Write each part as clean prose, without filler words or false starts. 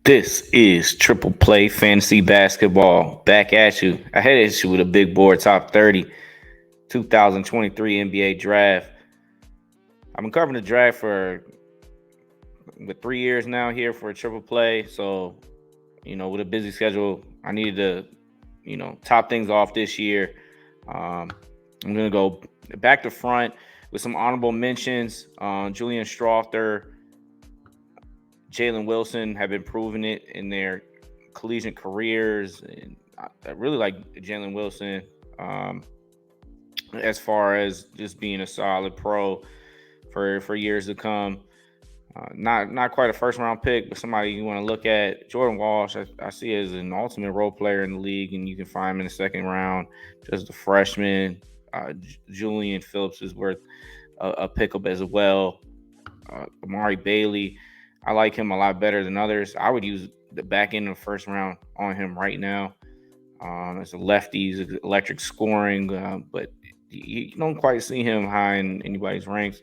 This is Triple Play Fantasy Basketball. Back at you. I had at you with a big board top 30 2023 NBA draft. I've been covering the draft for with 3 years now here for Triple Play. So, with a busy schedule, I needed to, top things off this year. Um, I'm going to go back to front with some honorable mentions. Julian Strawther, Jalen Wilson have been proving it in their collegiate careers, and I really like Jalen Wilson um, as far as just being a solid pro for years to come. Not quite a first round pick, but somebody you want to look at. Jordan Walsh, I see as an ultimate role player in the league, and you can find him in the second round. Just a freshman. Julian Phillips is worth a pickup as well. Amari Bailey, I like him a lot better than others. I would use the back end of the first round on him right now. As a lefty, he's electric scoring, but you don't quite see him high in anybody's ranks.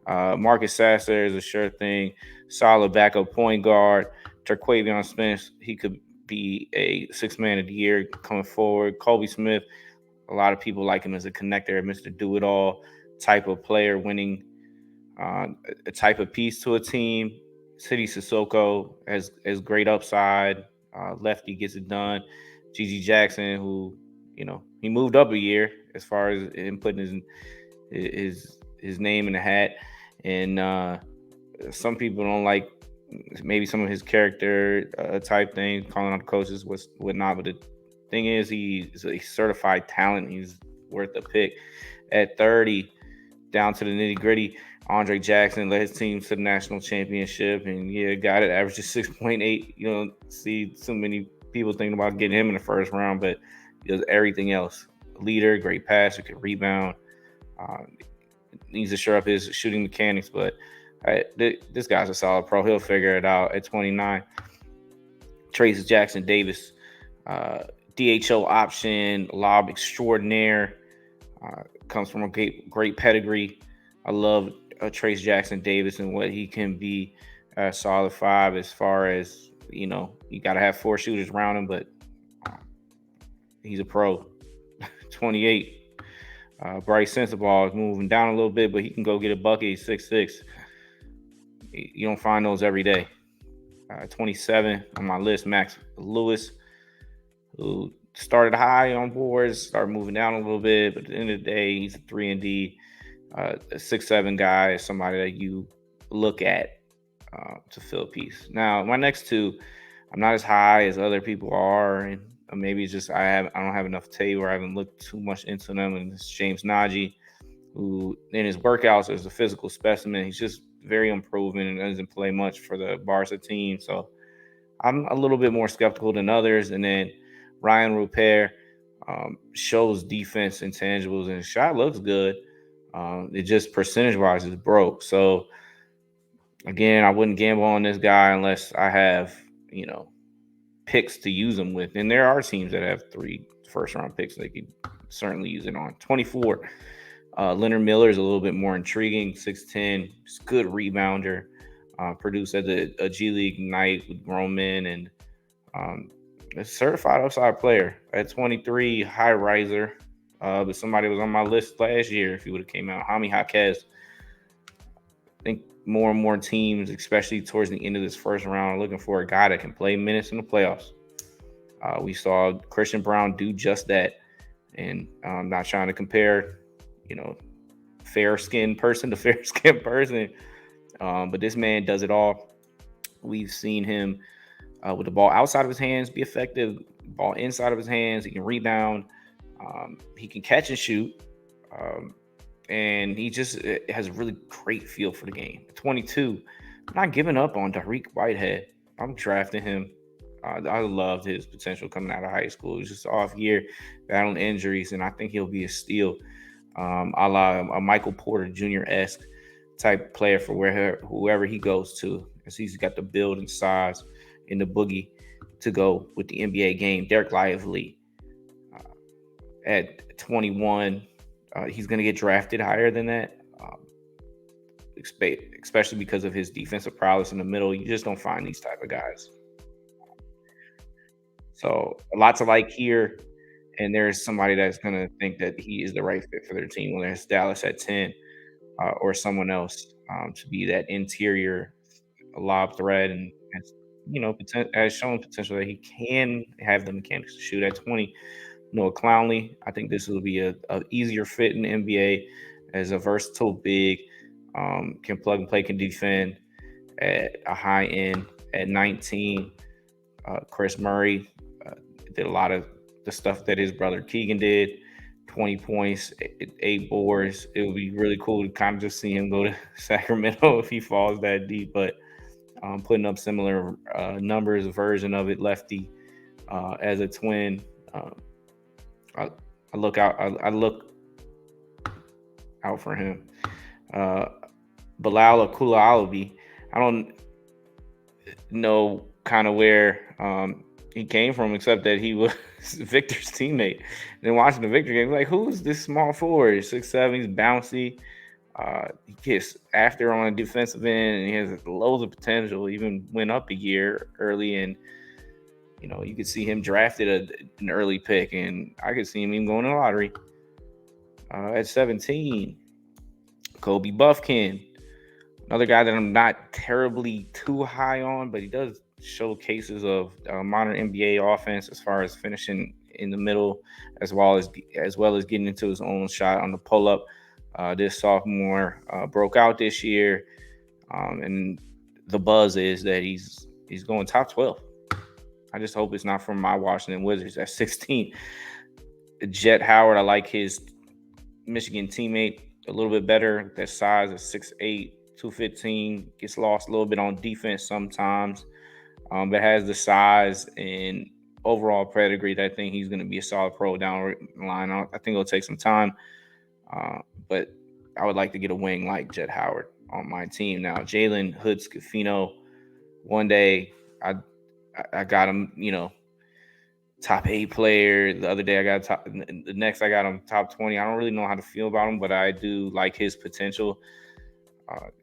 Marcus Sasser is a sure thing. Solid backup point guard. Terquavion Smith, he could be a six man of the year coming forward. Kobe Smith, a lot of people like him as a connector, Mr. Do It All type of player, winning a type of piece to a team. City Sissoko has great upside. Lefty gets it done. Gigi Jackson, who he moved up a year as far as him putting his name in the hat, and some people don't like maybe some of his character type thing, calling out the coaches, whatnot. But the thing is, he's a certified talent. He's worth a pick at 30. Down to the nitty gritty. Andre Jackson led his team to the national championship, and got it. Averages 6.8. You don't see so many people thinking about getting him in the first round, but he does everything else. Leader, great passer, can rebound. Needs to shore up his shooting mechanics, but this guy's a solid pro. He'll figure it out at 29. Trace Jackson Davis, DHO option, lob extraordinaire. Comes from a great pedigree. I love Trace Jackson Davis and what he can be a solid five as far as, you got to have four shooters around him, but he's a pro. 28. Bryce Sensabaugh is moving down a little bit, but he can go get a bucket. He's 6'6". You don't find those every day. 27 on my list, Max Lewis, who started high on boards, started moving down a little bit, but at the end of the day, he's a 3-and-D, a 6'7" guy, somebody that you look at to fill a piece. Now, my next two, I'm not as high as other people are, and maybe it's just I don't have enough tape or I haven't looked too much into them. And it's James Najee, who in his workouts is a physical specimen. He's just very improving and doesn't play much for the Barca team, so I'm a little bit more skeptical than others. And then Ryan Rupert shows defense intangibles, and his shot looks good. It just percentage-wise is broke. So, again, I wouldn't gamble on this guy unless I have, picks to use him with. And there are teams that have 3 first-round picks they could certainly use it on. 24, Leonard Miller is a little bit more intriguing. 6'10", just good rebounder. Produced at a G League night with grown men, and a certified upside player at 23, high riser. But somebody was on my list last year if he would have came out. Jaime Jaquez. I think more and more teams, especially towards the end of this first round, are looking for a guy that can play minutes in the playoffs. We saw Christian Brown do just that, and I'm not trying to compare, fair-skinned person to fair-skinned person, but this man does it all. We've seen him with the ball outside of his hands be effective, ball inside of his hands. He can rebound. He can catch and shoot. And he just has a really great feel for the game. 22, I'm not giving up on Dariq Whitehead. I'm drafting him. I loved his potential coming out of high school. He was just off year, battling injuries, and I think he'll be a steal. A la a Michael Porter Jr.-esque type player for whoever he goes to, as he's got the build and size in the boogie to go with the NBA game. Derek Lively at 21, he's going to get drafted higher than that, especially because of his defensive prowess in the middle. You just don't find these type of guys. So a lot to like here. And there's somebody that's going to think that he is the right fit for their team, whether it's Dallas at 10 or someone else to be that interior lob threat and has, has shown potential that he can have the mechanics to shoot at 20. Noah Clowney, I think this will be a easier fit in the NBA as a versatile big, can plug and play, can defend at a high end at 19. Chris Murray did a lot of the stuff that his brother Keegan did. 20 points, 8 boards. It would be really cool to kind of just see him go to Sacramento if he falls that deep. But putting up similar numbers, version of it, lefty as a twin. I, I look out. I look out for him. Uh, Bilal Akulaalabi. I don't know kind of where he came from, except that he was Victor's teammate. And then watching the Victor game, like, who's this small forward? 6'7", he's bouncy. He gets after on a defensive end, and he has loads of potential. Even went up a year early, and you could see him drafted an early pick, and I could see him even going to the lottery. At 17, Kobe Buffkin, another guy that I'm not terribly too high on, but he does show cases of modern NBA offense as far as finishing in the middle, as well as getting into his own shot on the pull up. This sophomore broke out this year, and the buzz is that he's going top 12. I just hope it's not from my Washington Wizards at 16. Jet Howard, I like his Michigan teammate a little bit better. That size is 6'8", 215. Gets lost a little bit on defense sometimes, but has the size and overall pedigree that I think he's going to be a solid pro down the line. I think it'll take some time, but I would like to get a wing like Jet Howard on my team. Now, Jalen Hood-Schifino, one day I got him, top 8 player. The other day the next I got him top 20. I don't really know how to feel about him, but I do like his potential.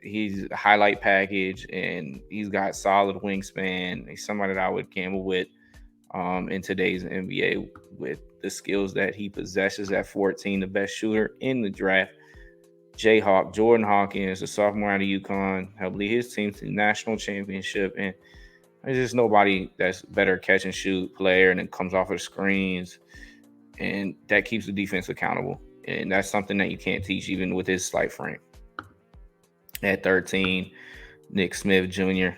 He's a highlight package, and he's got solid wingspan. He's somebody that I would gamble with in today's NBA with the skills that he possesses at 14, the best shooter in the draft. Jayhawk, Jordan Hawkins, a sophomore out of UConn, helped lead his team to the national championship. And there's just nobody that's better catch and shoot player and then comes off of the screens. And that keeps the defense accountable. And that's something that you can't teach even with his slight frame. At 13, Nick Smith Jr.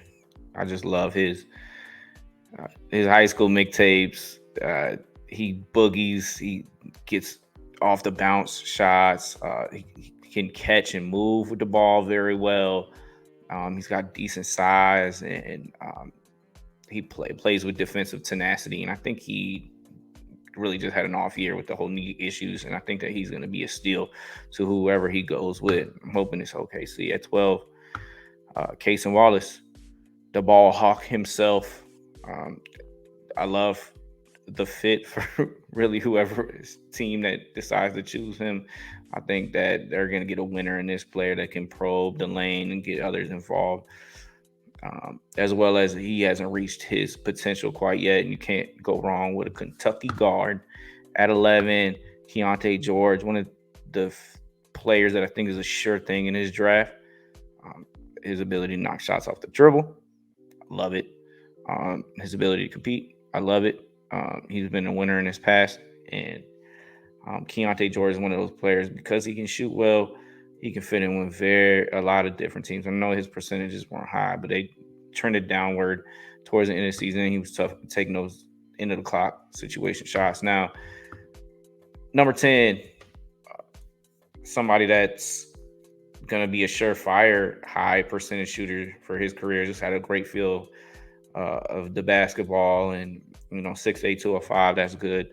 I just love his high school mixtapes. He boogies. He gets off the bounce shots. He can catch and move with the ball very well. He's got decent size, and he plays with defensive tenacity. And I think he really just had an off year with the whole knee issues, and I think that he's going to be a steal to whoever he goes with. I'm hoping it's OKC. At 12, Cason Wallace, the ball hawk himself. I love the fit for really whoever's team that decides to choose him. I think that they're going to get a winner in this player that can probe the lane and get others involved, as well as he hasn't reached his potential quite yet. And you can't go wrong with a Kentucky guard. At 11, Keontae George, one of the players that I think is a sure thing in his draft. His ability to knock shots off the dribble, I love it. His ability to compete, I love it. He's been a winner in his past, and Keontae George is one of those players because he can shoot well. He can fit in with a lot of different teams. I know his percentages weren't high, but they trended downward towards the end of the season. He was tough taking those end of the clock situation shots. Now, number 10, somebody that's going to be a surefire high percentage shooter for his career. Just had a great feel of the basketball, and 6'8", 205. That's good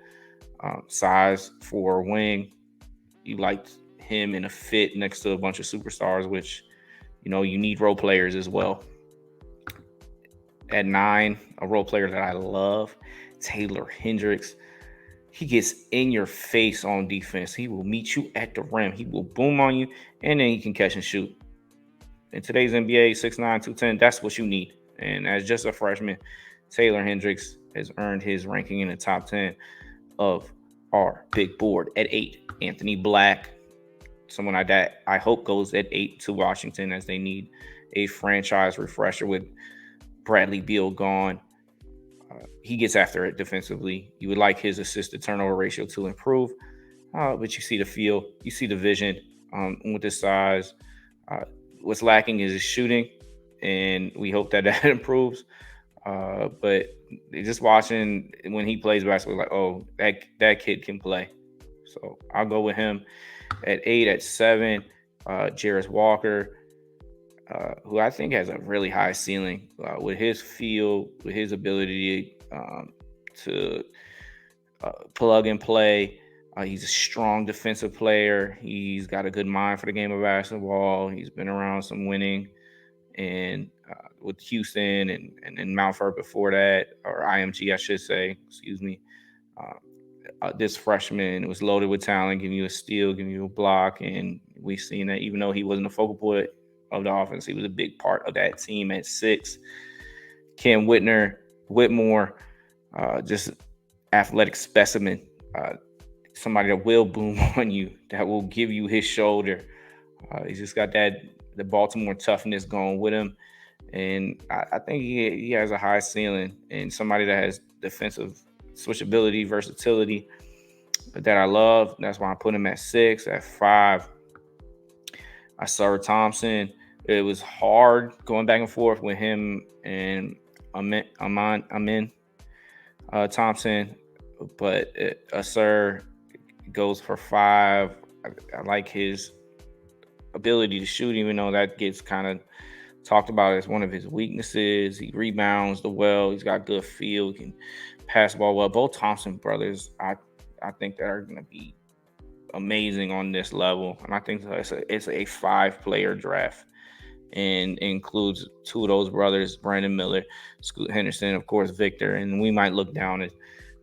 size for a wing. You liked him in a fit next to a bunch of superstars, which you need role players as well. At 9, a role player that I love, Taylor Hendricks. He gets in your face on defense. He will meet you at the rim. He will boom on you, and then he can catch and shoot. In today's NBA, 6'9", 210, that's what you need. And as just a freshman, Taylor Hendricks has earned his ranking in the top 10 of our big board. At 8, Anthony Black, someone that I hope goes at 8 to Washington, as they need a franchise refresher with Bradley Beal gone. He gets after it defensively. You would like his assist to turnover ratio to improve, but you see the feel, you see the vision with his size. What's lacking is his shooting, and we hope that that improves. But just watching when he plays basketball, like, oh, that kid can play. So I'll go with him at 8. At 7, Jarris Walker, who I think has a really high ceiling with his feel, with his ability to plug and play. He's a strong defensive player. He's got a good mind for the game of basketball. He's been around some winning, and with Houston and Mount Vernon before that, or IMG, I should say. Excuse me. This freshman was loaded with talent, giving you a steal, giving you a block, and we've seen that even though he wasn't a focal point of the offense, he was a big part of that team. At 6, Cam Whitmore, just athletic specimen, somebody that will boom on you, that will give you his shoulder. He's just got the Baltimore toughness going with him, and I think he has a high ceiling, and somebody that has defensive switchability, versatility that I love. That's why I put him at 6. At 5, Ausar Thompson. It was hard going back and forth with him and Amin Thompson, but Ausar goes for 5. I like his ability to shoot, even though that gets kind of talked about as one of his weaknesses. He rebounds well. He's got good feel. He can pass the ball well. Both Thompson brothers, I think that are going to be amazing on this level, and I think it's a 5-player draft, and includes 2 of those brothers, Brandon Miller, Scoot Henderson, of course, Victor, and we might look down at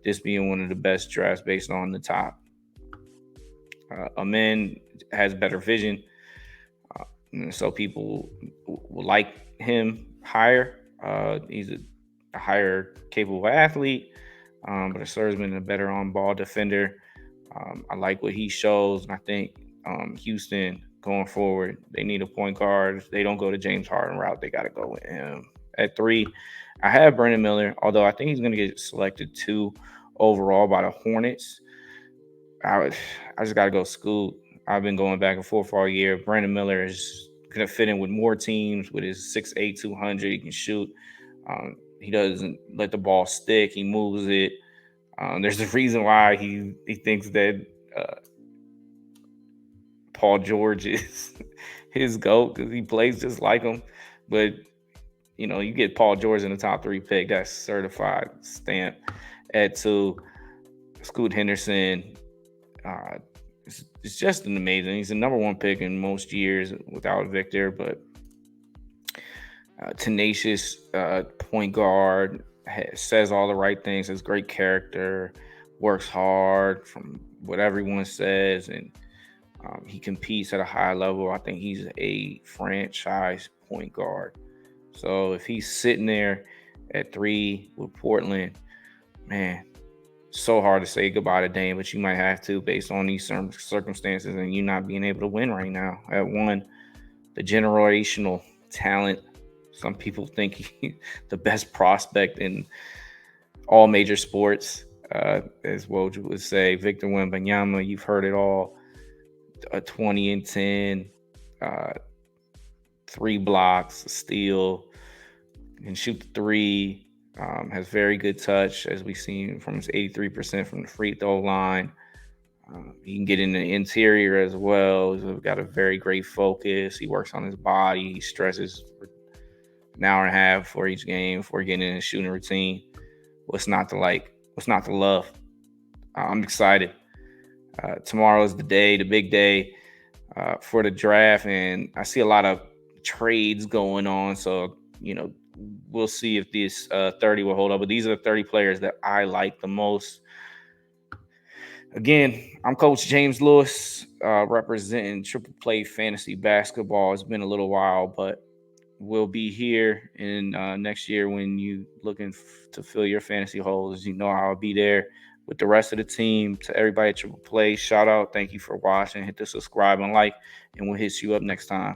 this being one of the best drafts based on the top. Amin has better vision, so people will like him higher. He's a higher capable athlete, but Ausar's been a better on-ball defender. I like what he shows, and I think Houston going forward, they need a point guard. If they don't go to James Harden route, they got to go with him. At 3, I have Brandon Miller, although I think he's going to get selected 2 overall by the Hornets. I just got to go Scoot. I've been going back and forth all year. Brandon Miller is going to fit in with more teams with his 6'8", 200. He can shoot. He doesn't let the ball stick. He moves it. There's a reason why he thinks that Paul George is his GOAT, because he plays just like him. But, you get Paul George in the top 3 pick, that's certified stamp. At 2, Scoot Henderson. It's just an amazing. He's the number 1 pick in most years without Victor, but tenacious point guard, says all the right things, has great character, works hard from what everyone says, and he competes at a high level. I think he's a franchise point guard. So if he's sitting there at 3 with Portland, man, so hard to say goodbye to Dame, but you might have to based on these circumstances and you not being able to win right now. At 1, the generational talent. Some people think he's the best prospect in all major sports, as Woj would say. Victor Wembanyama, you've heard it all. 20 and 10, 3 blocks, a steal, can shoot the 3. Has very good touch, as we've seen from his 83% from the free throw line. He can get in the interior as well. He's got a very great focus. He works on his body. He stresses for an hour and a half for each game before getting in a shooting routine. What's not to like? What's not to love? I'm excited. Tomorrow is the big day for the draft, and I see a lot of trades going on. So, we'll see if this 30 will hold up. But these are the 30 players that I like the most. Again, I'm Coach James Lewis, representing Triple Play Fantasy Basketball. It's been a little while, but will be here in next year when you looking to fill your fantasy holes. You know I'll be there with the rest of the team. To everybody at Triple Play, shout out. Thank you for watching. Hit the subscribe and like, and we'll hit you up next time.